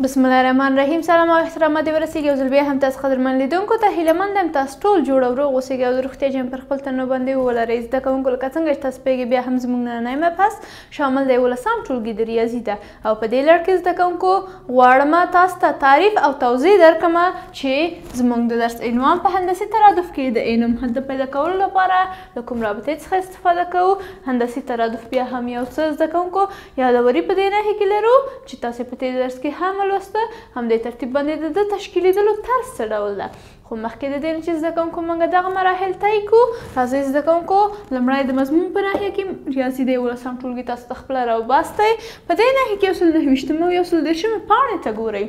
بسم الله الرحمن الرحیم. سلام او احترامات ورسیږي او بیا هم تاسو قدرمن لیدونکو ته هیله مند یم تاسو ټول جوړ او روغ اوسئ او د روغتیا جام پر خپل تنو باندې ولرئ. زده کوونکو لکه څنګه چې تاسو پوهیږئ بیا هم زموږ نننی مبحث شامل دی 11 ټولګي د ریاضي ده او په دې لړ کې زده کوونکو غواړم تاسو ته تعریف او توضیح درکړم چې زموږ د درس عنوان په هندسي ترادف کې د انوم حد پیدا کولو لپاره د کوم رابطې څخه استفاده کوو. هندسي ترادف بیا هم یو څه زده کوونکو یادوري په دې نښې کې لرو چې تاسو په دې درس کې هم ولوسته هم د ترتیب باندې د تشکیلیدلو طرز څه ډول ده. خو مخکې د دې نه چې زده کوونکو موږ دغه مراحل طی کړو راځئ زده کوونکو لومړی د مضمون په ناحیه کې ریاضي د 11 ټولګي تاسو ته خپله راوباستی. په دې ناحیه کې 129 او 130 پاڼې ته ګورئ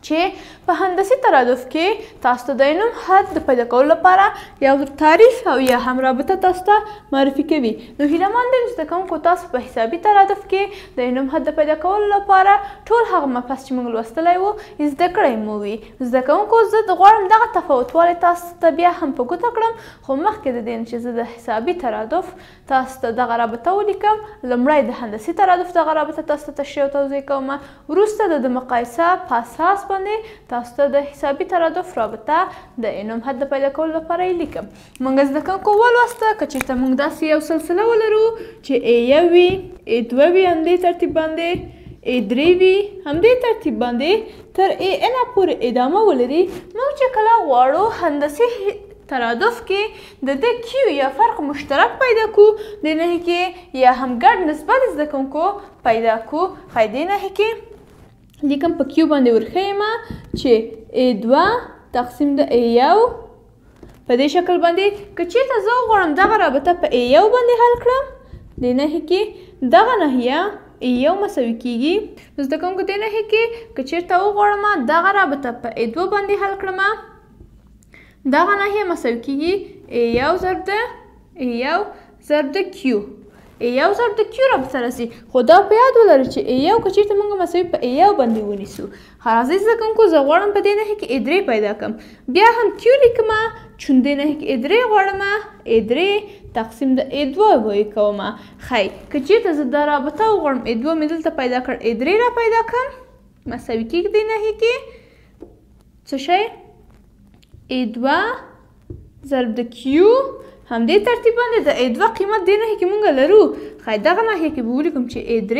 چې په هندسي ترادف کې تاسو ته د انوم حد د پیدا کولو لپاره یو تعریف او یا هم رابطه تاسو ته معرفي کوي. نو هیله مند یم زده کوونکو تاسو په حسابي ترادف کې د انوم حد د پیدا کولو لپاره ټول هغه مبحث چې موږ لوستلی وو زده کړی مو وي. زده کوونکو زه غواړم دغه تفاوتوالی تاسو ته بیا هم په ګوته کړم، خو مخکې د دې نه چې زه د حسابي ترادف تاسو ته دغه رابطه ولیکم لومړی د هندسي ترادف دغه رابطه تاسو ته تشریح او توضیح کوم، وروسته د مقایسه په اساس باندې تاسو ته د حسابي ترادف رابطه د انوم حد پیدا کولو لپاره یې لیکم. موږ زده کوونکو ولوسته که چېرته موږ داسې یو سلسله ولرو چې A1 وي، A2 وي همدې ترتیب باندې، A3 وي همدې ترتیب باندې تر AN پورې ادامه ولري، موږ چې کله غواړو هندسي ترادف کې د د کیو یا فرق مشترک پیدا کو د نښې کې یا هم ګډ نسبت زده کوونکو پیدا کو. ښایي دې نښې کې لیکم په کیو باندې ورښیم چې A2 تقسیم د A1 په دې شکل باندې که چېرته زه وغواړم دغه رابطه په A1 باندې حل کړم دې نښې کې دغه ناحیه A1 مساوي کېږي. نو زده کوونکو دې نښې کې که چېرته وغواړم دغه رابطه په A2 باندې حل کړم دغه ناحیه مساوي کېږي A1 ضرب د A1 ضرب د Q. A1 ضرب د Q رابطه راځي، خو دا په یاد ولرئ چې A1 که چېرته موږ مساوي په A1 باندې ونیسو. راځئ زده کوونکو زه غواړم په دې نښې کې A3 پیدا کړم، بیا هم Q لیکم چون دې نښې کې A3 غواړم A3 تقسیم د A2 وایي کوم. ښایي که چېرته زه دا رابطه وغواړم A2 مې دلته پیدا کړ A3 را پیدا کړم مساوي کېږي دې نښې کې څه شی A2 ضرب د Q همدې ترتیب باندې د A2 قیمت دې نښې کې موږ لرو. ښایي دغه ناحیه کې به ولیکم چې A3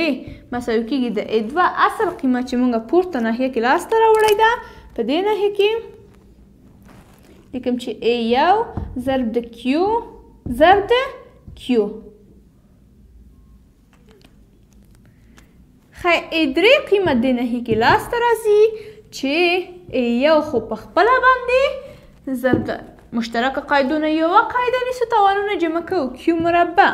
مساوي کېږي د A2 اصل قیمت چې موږ پورته ناحیه کې لاسته راوړی ده په دې ناحیه کې لیکم چې A1 ضرب د Q ضرب د Q. ښایي A3 قیمت دې ناحیه کې لاسته راځي چې A1 خو په خپله باندې ضرب د مشترکه قاعدونه یوه قاعده نیسو توانونه جمع کوو Q مربع.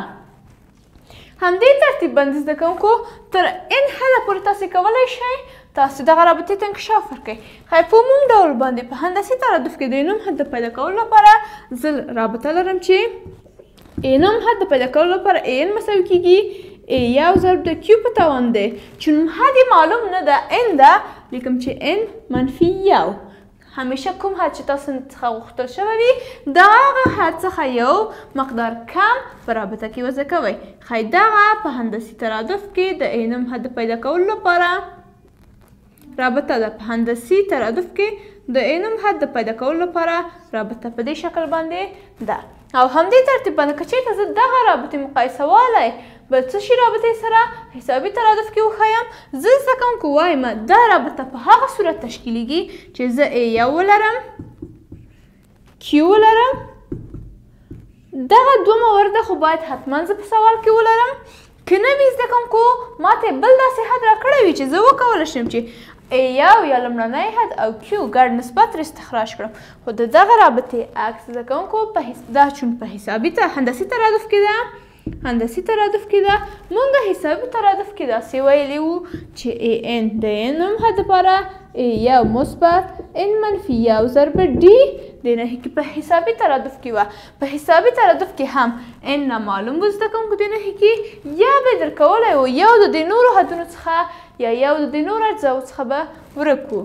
همدې ترتیب باندې زده کوونکو تر n حده پورې تاسې کولی شئ تاسې دغه رابطې ته انکشاف ورکړئ. ښایي په عموم ډول باندې په هندسي ترادف کې د انوم حد د پیدا کولو لپاره زه رابطه لرم چې انوم حد د پیدا کولو لپاره an مساوي کېږي A1 ضرب د Q په توان دی. چون حد معلوم نه ده n ده لیکم چې n منفي 1. همیشه کوم حد چې تاسو څخه غوښتل شوی وي د هغه حد څخه یو مقدار کم په رابطه کې وضع کوئ. ښایي دغه په هندسي ترادف کې د انوم حد پیدا کولو لپاره رابطه ده. په هندسي ترادف کې د انوم حد پیدا کولو لپاره رابطه په دې شکل باندې ده. او همدې ترتیب باندې که چېرته زه دغه رابطې مقایسه والی بل څه شي رابطې سره حسابي ترادف کې وښیم زه زده کوونکو وایم دا رابطه په هغه صورت تشکیلیږي چې زه A1 ولرم Q ولرم دغه دوه موارده خو باید حتما زه په سوال کې ولرم. که نه وي زده کوونکو ماته بل داسې حد راکړی وي چې زه وکولی شم چې A1 یا لومړنی حد او Q ګډ نسبت ترې استخراج کړم، خو د دغه رابطې عکس زده کوونکو دا چون په حسابي هندسي ترادف کې ده هندسي ترادف کې ده موږ حسابي ترادف کې داسې ویلي وو چې AN د انوم حد لپاره A1 مثبت N منفي 1 ضرب D دې نښې کې په حسابي ترادف کې وه. په حسابي ترادف کې هم N نامعلوم و زده کوونکو دې نښې کې یا به یې درکولی و یا د دې نورو حدونو څخه یا یو د دې نورو اجزاو څخه به ورک کړو.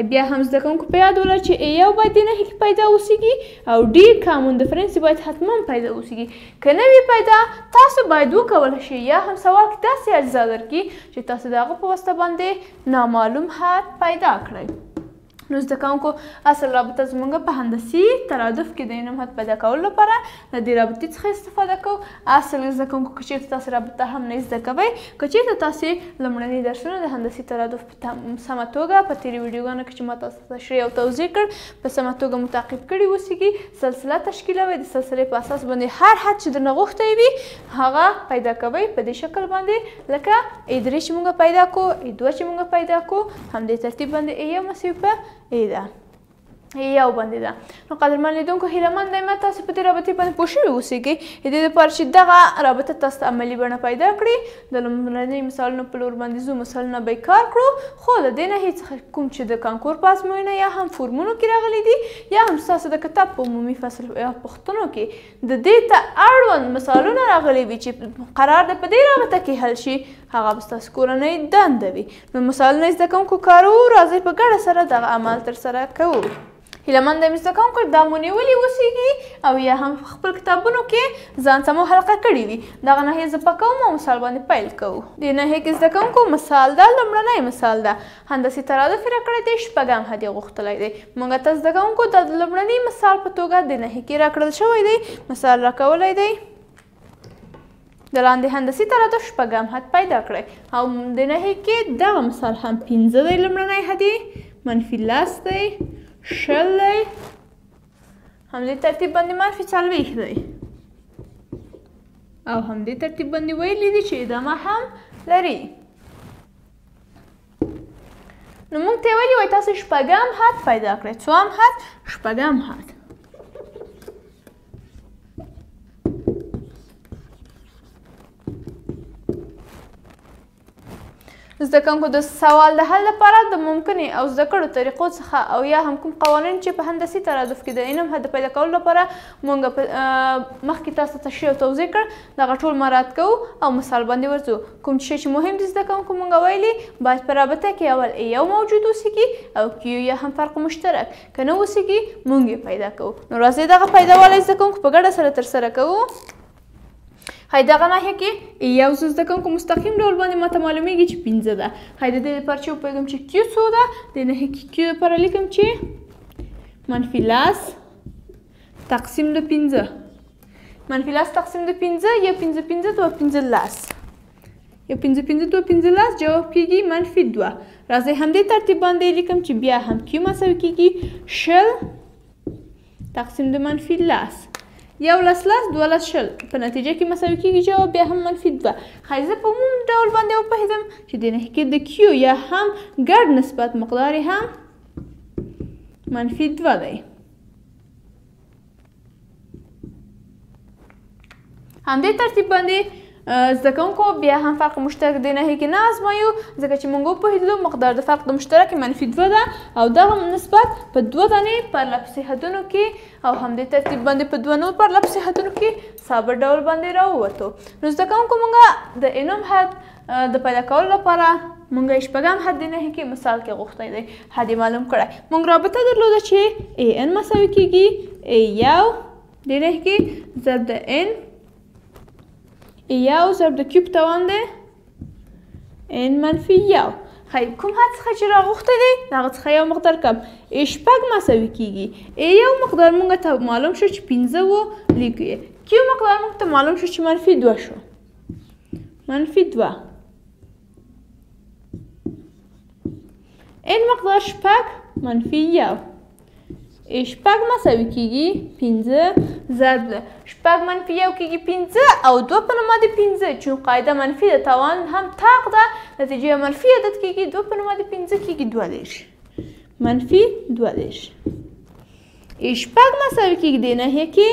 بیا هم زده کوونکو په یاد ولرئ چې A یو باید د نښې کې پیدا اوسیږي او D کامون ډیفرنس باید حتما پیدا اوسیږي. که نه وي پیدا تاسو باید وکولی شئ یا هم سوال کې داسې اجزا درکړي چې تاسو د هغه په واسطه باندې نامعلوم حد پیدا کړئ. نو زده کوونکو اصل رابطه زموږ په هندسي ترادف کې د انم حد پیدا کولو لپاره د دې رابطې څخه استفاده کوو. اصل زده کوونکو که چېرته تاسې رابطه هم نه زده کوئ، که چېرته تاسې لومړني درسونه د هندسي ترادف په سمه توګه په تېرې ویډیوګانو کې چې ما تاسو ته تشریح او توضیح کړ په سمه توګه متعقب کړي اوسیږي، سلسله تشکیلوئ، د سلسلې په اساس باندې هر حد چې درنه غوښتی وي هغه پیدا کوئ په دې شکل باندې لکه A3 چې موږ پیدا کړو، A2 چې موږ پیدا کړو، همدې ترتیب باندې A1 مساوي په A ده یو باندې ده. نو قدرمن لیدونکو هیله مند یم تاسو په دې رابطې باندې پوه شوي اوسیږئ. د دې لپاره چې دغه رابطه تاسو ته عملي بڼه پیدا کړي د لومړني مثالونو په لور باندې ځو، مثالونه به یې کار کړو، خو د دې نښې څخه کوم چې د کانکور په ازموینه یا هم فورمونو کې راغلي دي یا هم ستاسو د کتاب په عمومي فصل یا پوښتنو کې د دې ته اړوند مثالونه راغلي وي چې قرار ده په دې رابطه کې حل شي، هغه به ستاسو کورنۍ دنده وي. نو مثالونه زده کوونکو کاروو، راځئ په ګډه سره دغه عمل ترسره کوو. هیله مند یم زده کوونکو دا مو نیولي اوسیږي او یا هم خپل کتابونو کې ځان ته مو حلقه کړي وي. دغه نښې زه پاکوم او مثال باندې پیل کوو. دې نښې کې زده کوونکو مثال ده، لومړنی مثال ده، هندسي ترادف یې راکړی دی، شپږم حد یې غوښتلی دی. موږ ته زده کوونکو دا د لومړني مثال په توګه د نښې کې راکړل شوی دی، مثال راکولی دی. د لاندې هندسي ترادف شپږم حد پیدا کړئ او د نښې کې دغه مثال هم 5 دی، لومړنی حد یې -10 دی، 0 دی، همدې ترتیب باندې -40 دی او همدې ترتیب باندې ویلي دي چې ادامه هم لري. نو موږ ته یې ویلي وای تاسو شپږم حد پیدا کړئ. څوم حد؟ شپږم حد. زده کوونکو د سوال د حل لپاره د ممکنې او زده کړو طریقو څخه او یا هم کوم قوانین چې په هندسي ترادف کې د انم حد پیدا کولو لپاره موږ مخکې تاسو ته تشریح او توضیح کړ دغه ټول مراعات کوو او مثال باندې ورځو. کوم شی چې مهم دي زده کوونکو موږ ویلي باید په رابطه کې اول A یو موجود اوسیږي او Q یا هم فرق مشترک، که نه اوسیږي موږ یې پیدا کوو. نو راځئ دغه پیداوالی زده کوونکو په ګډه سره ترسره کوو. دغه ناحیه کې یو څه زده کوونکو مستقیم ډول باندې ماته معلومیږي چې 5 ده. د دې لپاره چې وپوهېږم چې Q څو ده، د ناحیې کې Q لپاره لیکم چې -10 تقسیم د 15، -10 تقسیم د 15 یا 15 15 2 15 یا 15 15 2 15 جواب کېږي -2. راځئ همدې ترتیب باندې لیکم چې بیا هم Q مساوي کېږي 0 تقسیم د -10، 11 12 شل په نتیجه کې مساوي کېږي جواب بیا هم -2. زه په عموم ډول باندې وپوهېدم چې د نښې کې د Q یا هم ګډ نسبت مقدار یې هم -2 دی. همدې ترتیب باندې زده کوونکو بیا هم فرق مشترک د نښې کې نه ازمایو ځکه چې موږ وپوهېدلو مقدار د فرق د مشترک -2 ده او دغه نسبت په 2 دانې پرلپسې حدونو کې او همدې ترتیب باندې په 2 نور پرلپسې حدونو کې ثابت ډول باندې راووتو. نو زده کوونکو موږ د انم حد د پیدا کولو لپاره موږ یې شپږم حد د نښې کې مثال کې غوښتی دی، حد یې معلوم کړی. موږ رابطه درلوده چې AN مساوي کېږي A1 د نښې کې ضرب د N یو ضرب د Q په توان دی N -1. کوم حد څخه چې راغوښتی دی د هغه څخه یو مقدار کم شپږ مساوي کېږي. یو مقدار موږ ته معلوم شو چې 15 و لیکو یې، Q مقدار موږ ته معلوم شو چې -2 شو، -2. N مقدار شپږ -1 شپږ مساوي کېږي 15 ضرب د شپږ -1 کېږي 15 او 2 په نومه د 15 چون قاعده منفي د توان هم طاق ده نتیجه منفي عدد کېږي 2 په نومه د 15 کېږي 22 -22. شپږ مساوي کېږي د ناحیه کې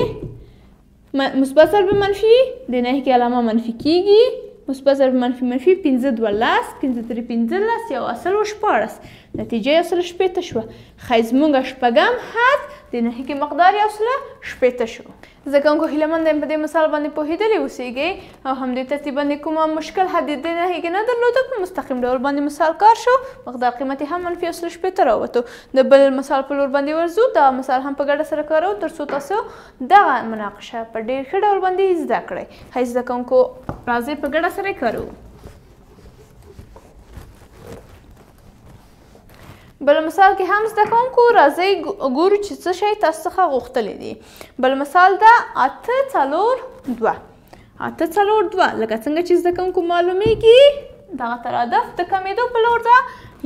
مثبت ضرب منفي د ناحیه کې علامه منفي کېږي مثبت ضرب منفي منفي 15 12 15 3 15 یو اصل و 14 نتیجه یې 18 شوه. زموږ شپږم حد د د نهیکي مقدار 1.8 شو. زده کوونکو هیله مند یم په دې مثال باندې پوهېدلي اوسیږئ او همدې ترتیب باندې کومه مشکل حد د نهیکي نه درلوده، په مستقیم ډول باندې مثال کار شو، مقدار قیمت یې هم منفي 1.8 راووتو. د بل مثال په لور باندې ورځو، دا مثال هم په ګډه سره کارو تر څو تاسو دغه مناقشه په ډېر ښه ډول باندې زده کړئ. ښایي زده کوونکو راځئ په ګډه سره کارو. بل مثال کې هم زده کوونکو راځئ ګورو چې څه شی تاسو څخه غوښتلی دي. بل مثال ده 8.4.2. 8.4.2 لکه څنګه چې زده کوونکو معلومیږي دغه ترادف د کمیدو په لور ده،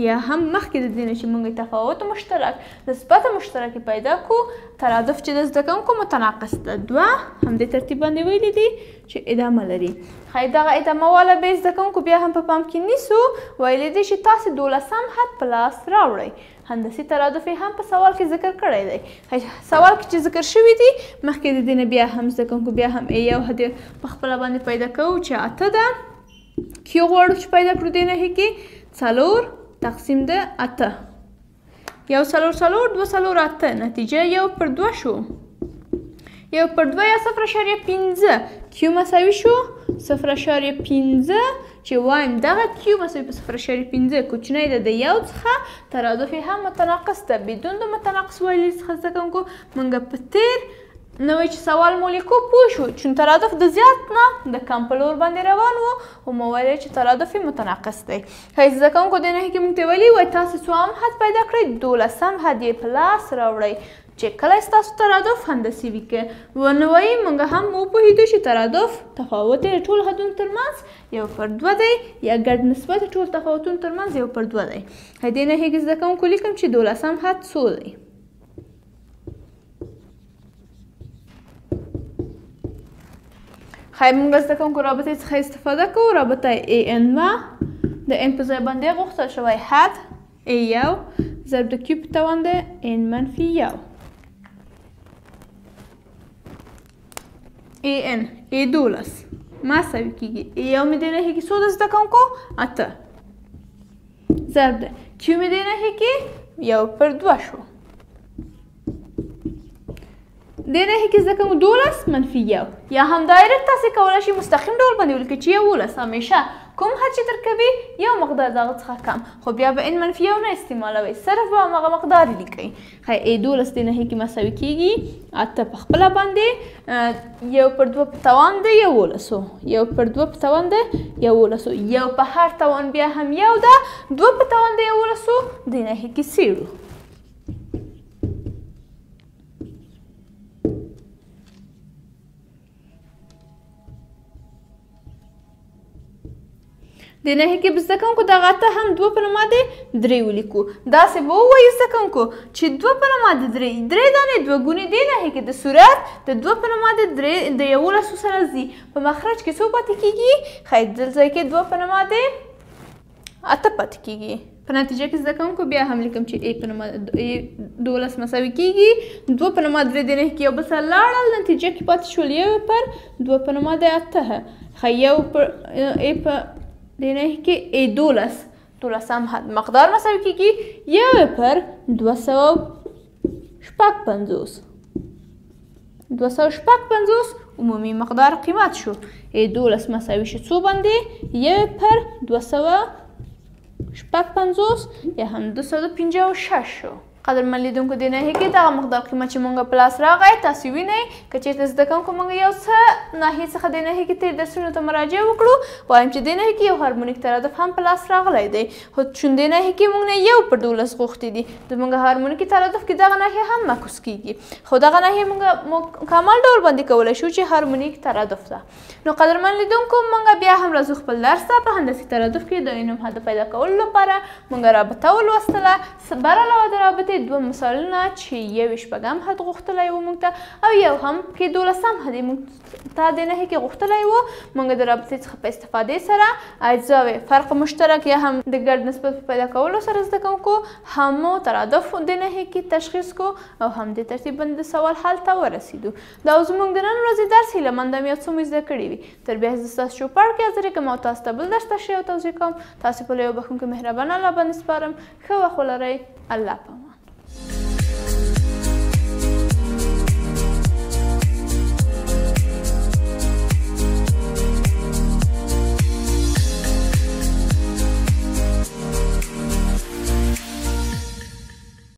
یا هم مخکې د دې نه چې موږ تفاوت مشترک نسبت مشترک پیدا کړو، ترادف چې د زده کوونکو متناقص ده 2 همدې ترتیب باندې ویلي دي چې ادامه لري. ښایي دغه ادامه والا به زده کوونکو بیا هم په پام کې نیسو. ویلي دي چې تاسې 12 حد په لاس راوړئ. هندسي ترادف یې هم په سوال کې ذکر کړی دی. سوال کې چې ذکر شوي دي مخکې د دې نه بیا هم زده کوونکو بیا هم یو حد په خپله باندې پیدا کوو چې 8 ده. کیو غواړو چې پیدا کړو دې نهي کې 4 تقسیم ده 8. 1 4 2 4 8 نتیجه 1/2 شو. 1/2 یا 0.5. کیو مساوي شو 0.5 چې وایم دغه کیو مساوي په 0.5 کوچنی ده د یو څخه، ترادف یې هم متناقص ده. بدون د متناقص ویلي څخه زده کوونکو موږ په تیر نوی چې سوال مو لیکو پوه شو چون ترادف د زیات نه د کم په لور باندې روان و او مو ویل چې ترادف یې متناقص دی. ښایي زده کوونکو دې نهي کې موږ ته ویلي وای تاسو څوام حد پیدا کړئ، 12 حد یې په لاس راوړئ چې کله ستاسو ترادف هندسي وي. که ونه وایي موږ هم وپوهېدو چې ترادف تفاوت یې ټول حدونو ترمنځ 1/2 دی، یا ګډ نسبت ټول تفاوتونو ترمنځ 1/2 دی. ښایي دې نهي کې زده کوونکو لیکم چې 12 حد څو دی. ښایي موږ زده کوونکو رابطې څخه استفاده کوو. رابطه an وه، د n په ځای باندې غوښتل شوی حد a1 ضرب د q په توان د n منفي 1. an a12 مساوي کیږي a1 مې دې نهي کې څو ده زده کوونکو 8 ضرب د q مې دې نهي کې 1/2 شو. دې نهي کې زده کوونکو 12 منفي 1 یا هم دایرکټ تاسې کولی شئ مستقیم ډول باندې ولیکئ چې 11 همیشه کوم حد چې درکوي یو مقدار د هغه څخه کم، خو بیا به n منفي 1 نه استعمالوئ، صرف به همغه مقدار یې لیکئ. ښایي a12 دې نهي کې مساوي کیږي 8 په خپله باندې 1/2 په توان د 11، 1/2 په توان د 11، یو په هر توان بیا هم یو ده، 2 په توان د 11 دې نهي کې څېړو. د نهي کې به زده کوونکو دغه 8 هم 2 په نما د 3 ولیکو. داسې به ووایو زده کوونکو چې 2 په نما د 3 دانې 2 ګونې دې نهي کې د صورت د 2 په نما د 11 سره ځي، په مخرج کې څو پاتې کیږي؟ ښایي دل ځای کې 2 په نما د 8 پاتې کیږي. په نتیجه کې زده کوونکو بیا هم لیکم چې a په نما 12 مساوي کیږي 2 په نما 3 دې نهي کې یو بل سره لاړل، نتیجه کې پاتې شول 1/2 په نما د 8. ښایي a په دې نهي کې a12 12 حد مقدار مساوي کیږي 1/250. 250 عمومي مقدار قیمت شو. a12 مساوي شو څو باندې 1/250 یا هم 256 شو. قدرمن لیدونکو دې نهي کې دغه مقدار قیمت چې موږ په لاس راغی تاسې وینئ. که چېرته زده کوونکو موږ یو څه ناحیې څخه دې نهي کې تېر درسونو ته مراجعه وکړو، وایم چې دې نهي کې یو هارمونیک ترادف هم په لاس راغلی دی، خو چون دې نهي کې موږ نه 1/12 غوښتي دي، زموږ هارمونیکي ترادف کې دغه ناحیه هم معکوس کیږي، خو دغه ناحیه موږ کمال ډول باندې کولی شو چې هارمونیک ترادف ده. نو قدرمن لیدونکو موږ بیا هم راځو خپل درس ته. په هندسي ترادف کې د نوم حد پیدا کولو لپاره موږ رابطه ولوستله. بر علاوه د رابطې 2 مثالونه چې 21 حد غوښتلی و موږ ته او یو هم کې 12 حد موږ ته د نهي کې غوښتلی و. موږ د رابطې څخه په استفادې سره اجزاوې فرق مشترک یا هم د ګډ نسبت پیدا کولو سره زده کوونکو همو ترادف د نهي کې تشخیص کو او هم د ترتیب باندې د سوال حل ته ورسېدو. دا زموږ د نن ورځې درس هیله مند یم یو څه مو زده کړي وي. تر بیا زه ستاسو چوپړ کې حاضر کوم او تاسو ته بل درس تشریح او توضیح کوم. تاسو په یو بخښونکي مهربانه الله باندې سپارم. ښه وخت ولرئ. الله پاک.